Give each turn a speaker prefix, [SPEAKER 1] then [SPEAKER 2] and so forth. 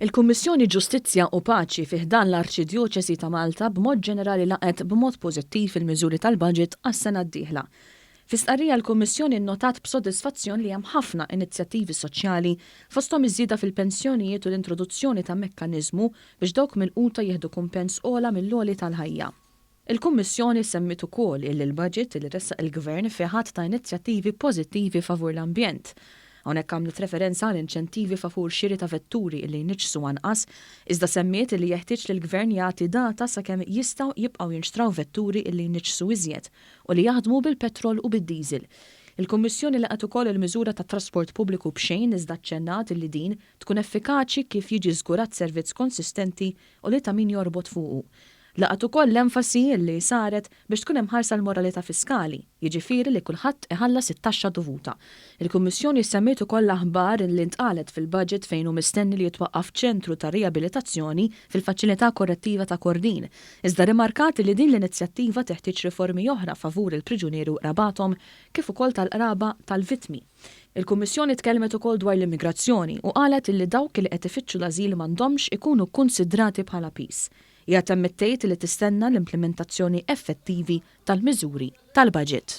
[SPEAKER 1] Il-Kummissjoni Ġustizzja u Paċi fih dan l-Arċidjoċesi ta' Malta b'mod ġenerali laqet b'mod pożittiv il-miżuri tal-baġit għas-sena d-dieħla. Fi-stqarrija l-Kummissjoni nnotat b'sodisfazzjon li hemm ħafna inizjattivi soċjali fosthom iż-żieda fil-pensjonijiet u l-introduzzjoni ta' mekkaniżmu biex dawk milquta jieħdu kumpens ogħla mill-għoli tal-ħajja. Il-Kummissjoni semmit ukoll li l-baġit li ressaq il-Gvern fih ħadd ta' inizjattivi pożittivi favur l-ambjent. Hawnhekk għamlet referenza għal inċentivi favur xiri ta' vetturi li jniġsu anqas, iżda semmiet li jeħtieġ li l-Gvern jagħti data sakemm jistgħu jibqgħu jinxtraw vetturi li jniġsu iżjed u li jaħdmu bil-petrol u bid-diesel. Il-Kummissjoni laqgħet ukoll il-miżura tat trasport pubbliku b'xejn iżda ċċennat li din tkun effikaċi kif jiġi żgurat servizz konsistenti u li ta' min jorbot fuqu. Laqgħet ukoll l-enfasi li saret biex tkun hemm ħarsa l-moralità fiskali, jiġifieri li kulħadd iħallas it-taxxa dovuta. Il-Kummissjoni semmiet ukoll l-aħbar li ntqalet fil-budget fejn hu mistenni li jitwaqqaf ċentru ta' riabilitazzjoni fil-faċilità korrettiva ta' Kordin. Iżda rimarkat li din l-inizjattiva teħtieġ riformi oħra favur il-priġunieru rabatom kif ukoll tal-qraba tal-vittmi. Il-Kummissjoni tkellmet ukoll dwar l-immigrazzjoni u qalet li dawk li qed ifittxu l-ażil m'għandhomx ikunu konsidrati bħala pis. Hija temmettejt li tistenna l-implementazzjoni effettivi tal-miżuri tal-baġit.